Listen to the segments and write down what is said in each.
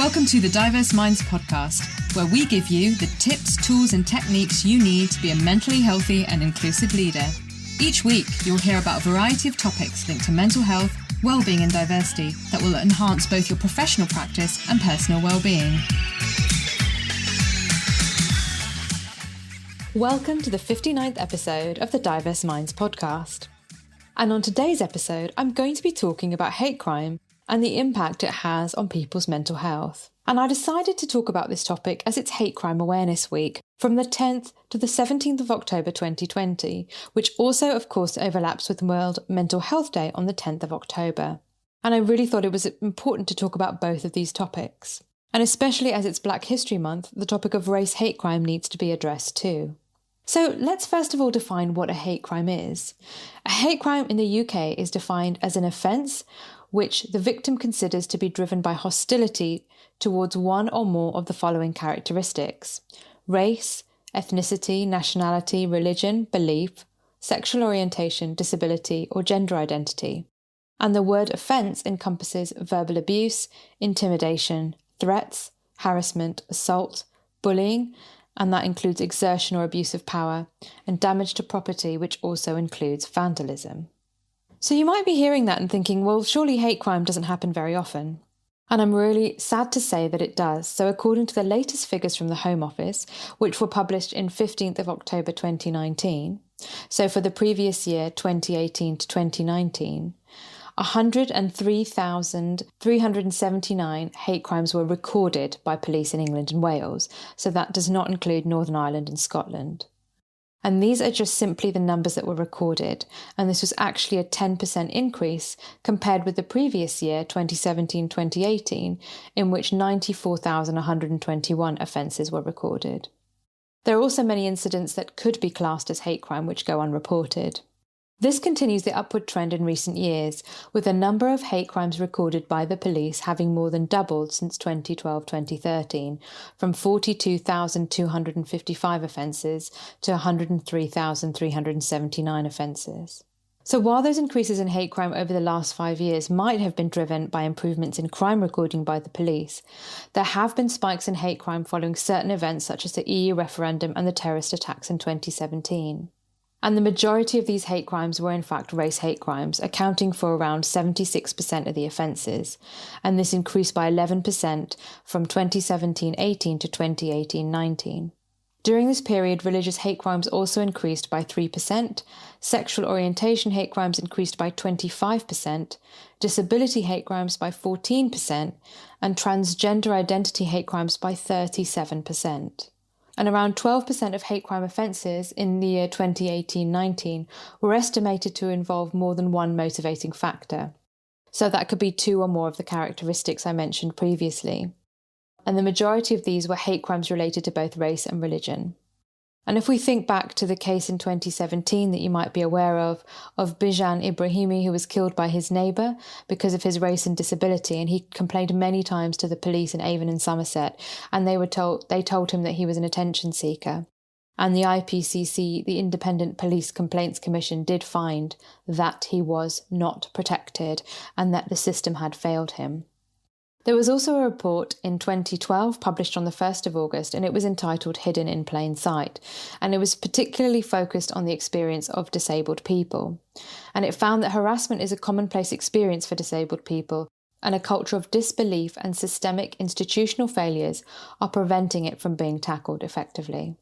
Welcome to the Diverse Minds podcast, where we give you the tips, tools and techniques you need to be a mentally healthy and inclusive leader. Each week, you'll hear about a variety of topics linked to mental health, well-being and diversity that will enhance both your professional practice and personal well-being. Welcome to the 59th episode of the Diverse Minds podcast. And on today's episode, I'm going to be talking about hate crime and the impact it has on people's mental health. And I decided to talk about this topic as it's Hate Crime Awareness Week from the 10th to the 17th of October 2020, which also, of course, overlaps with World Mental Health Day on the 10th of October. And I really thought it was important to talk about both of these topics. And especially as it's Black History Month, the topic of race hate crime needs to be addressed too. So let's first of all define what a hate crime is. A hate crime in the UK is defined as an offence which the victim considers to be driven by hostility towards one or more of the following characteristics: race, ethnicity, nationality, religion, belief, sexual orientation, disability, or gender identity. And the word offence encompasses verbal abuse, intimidation, threats, harassment, assault, bullying, and that includes exertion or abuse of power, and damage to property, which also includes vandalism. So you might be hearing that and thinking, well, surely hate crime doesn't happen very often. And I'm really sad to say that it does. So according to the latest figures from the Home Office, which were published in 15th of October 2019, so for the previous year, 2018 to 2019, 103,379 hate crimes were recorded by police in England and Wales. So that does not include Northern Ireland and Scotland. And these are just simply the numbers that were recorded, and this was actually a 10% increase compared with the previous year, 2017-2018, in which 94,121 offences were recorded. There are also many incidents that could be classed as hate crime which go unreported. This continues the upward trend in recent years, with the number of hate crimes recorded by the police having more than doubled since 2012-2013, from 42,255 offences to 103,379 offences. So while those increases in hate crime over the last 5 years might have been driven by improvements in crime recording by the police, there have been spikes in hate crime following certain events such as the EU referendum and the terrorist attacks in 2017. And the majority of these hate crimes were in fact race hate crimes, accounting for around 76% of the offences, and this increased by 11% from 2017-18 to 2018-19. During this period, religious hate crimes also increased by 3%, sexual orientation hate crimes increased by 25%, disability hate crimes by 14%, and transgender identity hate crimes by 37%. And around 12% of hate crime offences in the year 2018-19 were estimated to involve more than one motivating factor. So that could be two or more of the characteristics I mentioned previously. And the majority of these were hate crimes related to both race and religion. And if we think back to the case in 2017 that you might be aware of Bijan Ibrahimi, who was killed by his neighbour because of his race and disability, and he complained many times to the police in Avon and Somerset, and they told him that he was an attention seeker. And the IPCC, the Independent Police Complaints Commission, did find that he was not protected and that the system had failed him. There was also a report in 2012 published on the 1st of August, and it was entitled Hidden in Plain Sight, and it was particularly focused on the experience of disabled people. And it found that harassment is a commonplace experience for disabled people, and a culture of disbelief and systemic institutional failures are preventing it from being tackled effectively.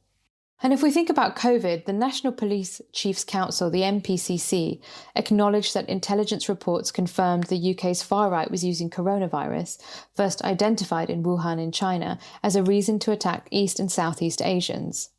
And if we think about COVID, the National Police Chiefs Council, the NPCC, acknowledged that intelligence reports confirmed the UK's far right was using coronavirus, first identified in Wuhan in China, as a reason to attack East and Southeast Asians.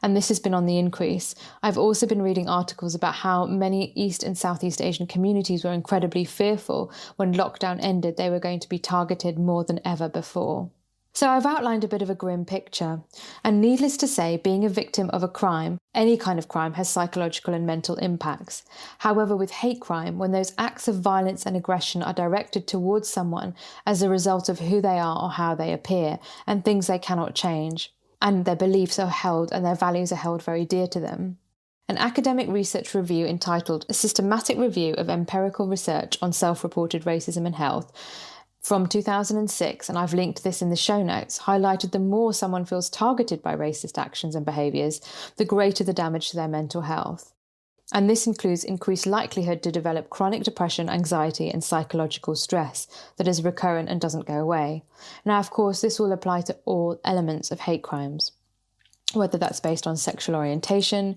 And this has been on the increase. I've also been reading articles about how many East and Southeast Asian communities were incredibly fearful when lockdown ended they were going to be targeted more than ever before. So I've outlined a bit of a grim picture, and needless to say, being a victim of a crime, any kind of crime, has psychological and mental impacts. However, with hate crime, when those acts of violence and aggression are directed towards someone as a result of who they are or how they appear, and things they cannot change, and their beliefs are held and their values are held very dear to them. An academic research review entitled A Systematic Review of Empirical Research on Self-Reported Racism and Health from 2006, and I've linked this in the show notes, highlighted the more someone feels targeted by racist actions and behaviours, the greater the damage to their mental health. And this includes increased likelihood to develop chronic depression, anxiety, and psychological stress that is recurrent and doesn't go away. Now, of course, this will apply to all elements of hate crimes, whether that's based on sexual orientation,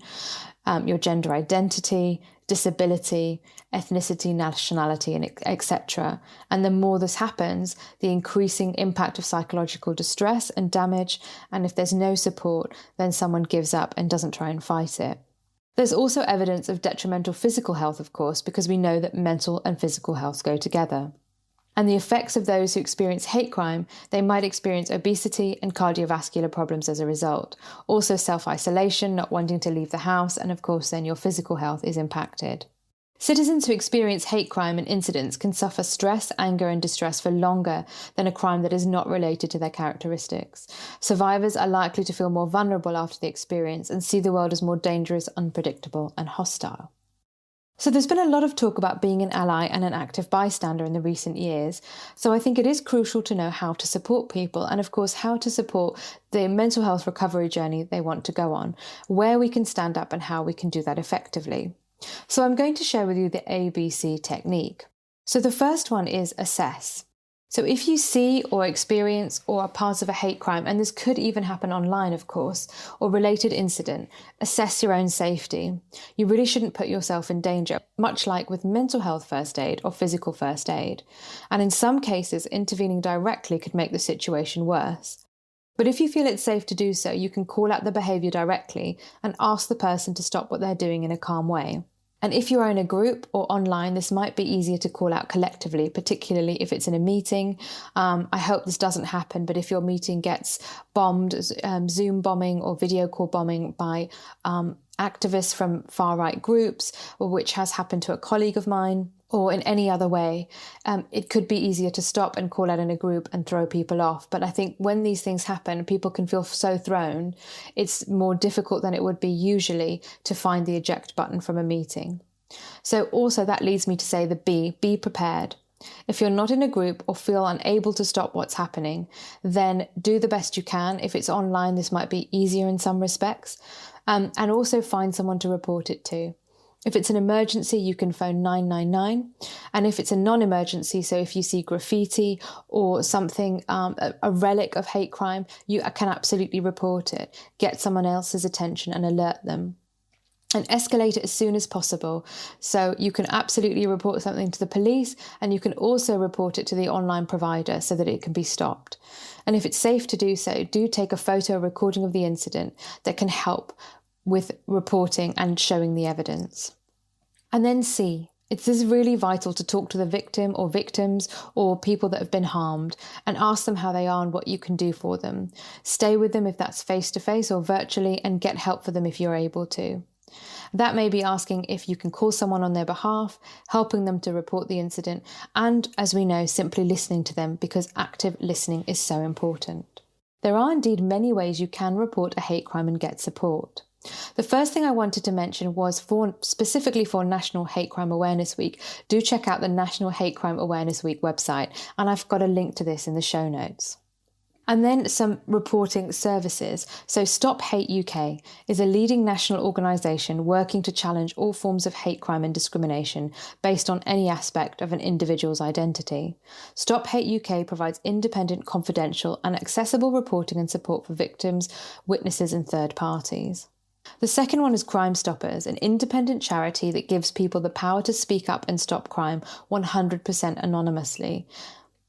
your gender identity, disability, ethnicity, nationality, and etc. And the more this happens, the increasing impact of psychological distress and damage. And if there's no support, then someone gives up and doesn't try and fight it. There's also evidence of detrimental physical health, of course, because we know that mental and physical health go together. And the effects of those who experience hate crime, they might experience obesity and cardiovascular problems as a result. Also self-isolation, not wanting to leave the house, and of course then your physical health is impacted. Citizens who experience hate crime and incidents can suffer stress, anger and distress for longer than a crime that is not related to their characteristics. Survivors are likely to feel more vulnerable after the experience and see the world as more dangerous, unpredictable and hostile. So there's been a lot of talk about being an ally and an active bystander in the recent years. So I think it is crucial to know how to support people and, of course, how to support the mental health recovery journey they want to go on, where we can stand up and how we can do that effectively. So I'm going to share with you the ABC technique. So the first one is assess. So if you see or experience or are part of a hate crime, and this could even happen online, of course, or related incident, assess your own safety. You really shouldn't put yourself in danger, much like with mental health first aid or physical first aid. And in some cases, intervening directly could make the situation worse. But if you feel it's safe to do so, you can call out the behaviour directly and ask the person to stop what they're doing in a calm way. And if you are in a group or online, this might be easier to call out collectively, particularly if it's in a meeting. I hope this doesn't happen, but if your meeting gets bombed, Zoom bombing or video call bombing by activists from far-right groups, or which has happened to a colleague of mine, or in any other way, it could be easier to stop and call out in a group and throw people off. But I think when these things happen, people can feel so thrown, it's more difficult than it would be usually to find the eject button from a meeting. So also that leads me to say the B, be prepared. If you're not in a group or feel unable to stop what's happening, then do the best you can. If it's online, this might be easier in some respects. And also find someone to report it to. If it's an emergency, you can phone 999. And if it's a non-emergency, so if you see graffiti or something, a relic of hate crime, you can absolutely report it. Get someone else's attention and alert them. And escalate it as soon as possible. So you can absolutely report something to the police, and you can also report it to the online provider so that it can be stopped. And if it's safe to do so, do take a photo or recording of the incident that can help with reporting and showing the evidence. And then C, it is really vital to talk to the victim or victims or people that have been harmed and ask them how they are and what you can do for them. Stay with them if that's face-to-face or virtually, and get help for them if you're able to. That may be asking if you can call someone on their behalf, helping them to report the incident, and, as we know, simply listening to them, because active listening is so important. There are indeed many ways you can report a hate crime and get support. The first thing I wanted to mention was specifically for National Hate Crime Awareness Week. Do check out the National Hate Crime Awareness Week website, and I've got a link to this in the show notes. And then some reporting services. So Stop Hate UK is a leading national organisation working to challenge all forms of hate crime and discrimination based on any aspect of an individual's identity. Stop Hate UK provides independent, confidential and accessible reporting and support for victims, witnesses and third parties. The second one is Crime Stoppers, an independent charity that gives people the power to speak up and stop crime 100% anonymously.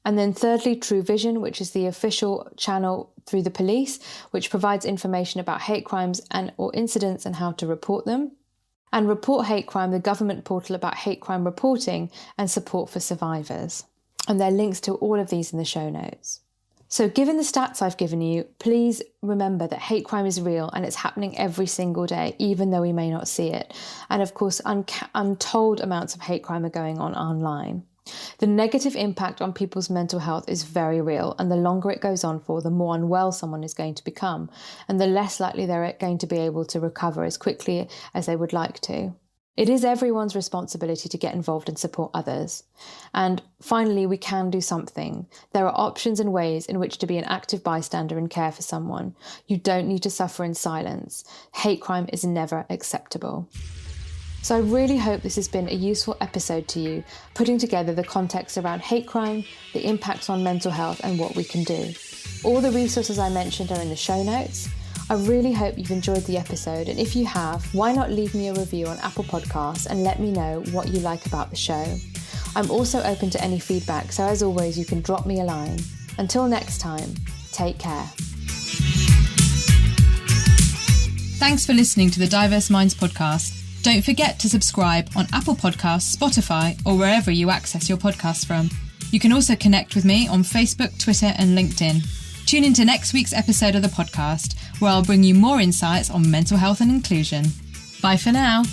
And then thirdly, True Vision, which is the official channel through the police, which provides information about hate crimes or incidents and how to report them. And Report Hate Crime, the government portal about hate crime reporting and support for survivors. And there are links to all of these in the show notes. So given the stats I've given you, please remember that hate crime is real and it's happening every single day, even though we may not see it. And of course, untold amounts of hate crime are going on online. The negative impact on people's mental health is very real, and the longer it goes on for, the more unwell someone is going to become, and the less likely they're going to be able to recover as quickly as they would like to. It is everyone's responsibility to get involved and support others. And finally, we can do something. There are options and ways in which to be an active bystander and care for someone. You don't need to suffer in silence. Hate crime is never acceptable. So I really hope this has been a useful episode to you, putting together the context around hate crime, the impacts on mental health, and what we can do. All the resources I mentioned are in the show notes. I really hope you've enjoyed the episode, and if you have, why not leave me a review on Apple Podcasts and let me know what you like about the show. I'm also open to any feedback, so as always, you can drop me a line. Until next time, take care. Thanks for listening to the Diverse Minds podcast. Don't forget to subscribe on Apple Podcasts, Spotify, or wherever you access your podcasts from. You can also connect with me on Facebook, Twitter, and LinkedIn. Tune into next week's episode of the podcast, where I'll bring you more insights on mental health and inclusion. Bye for now.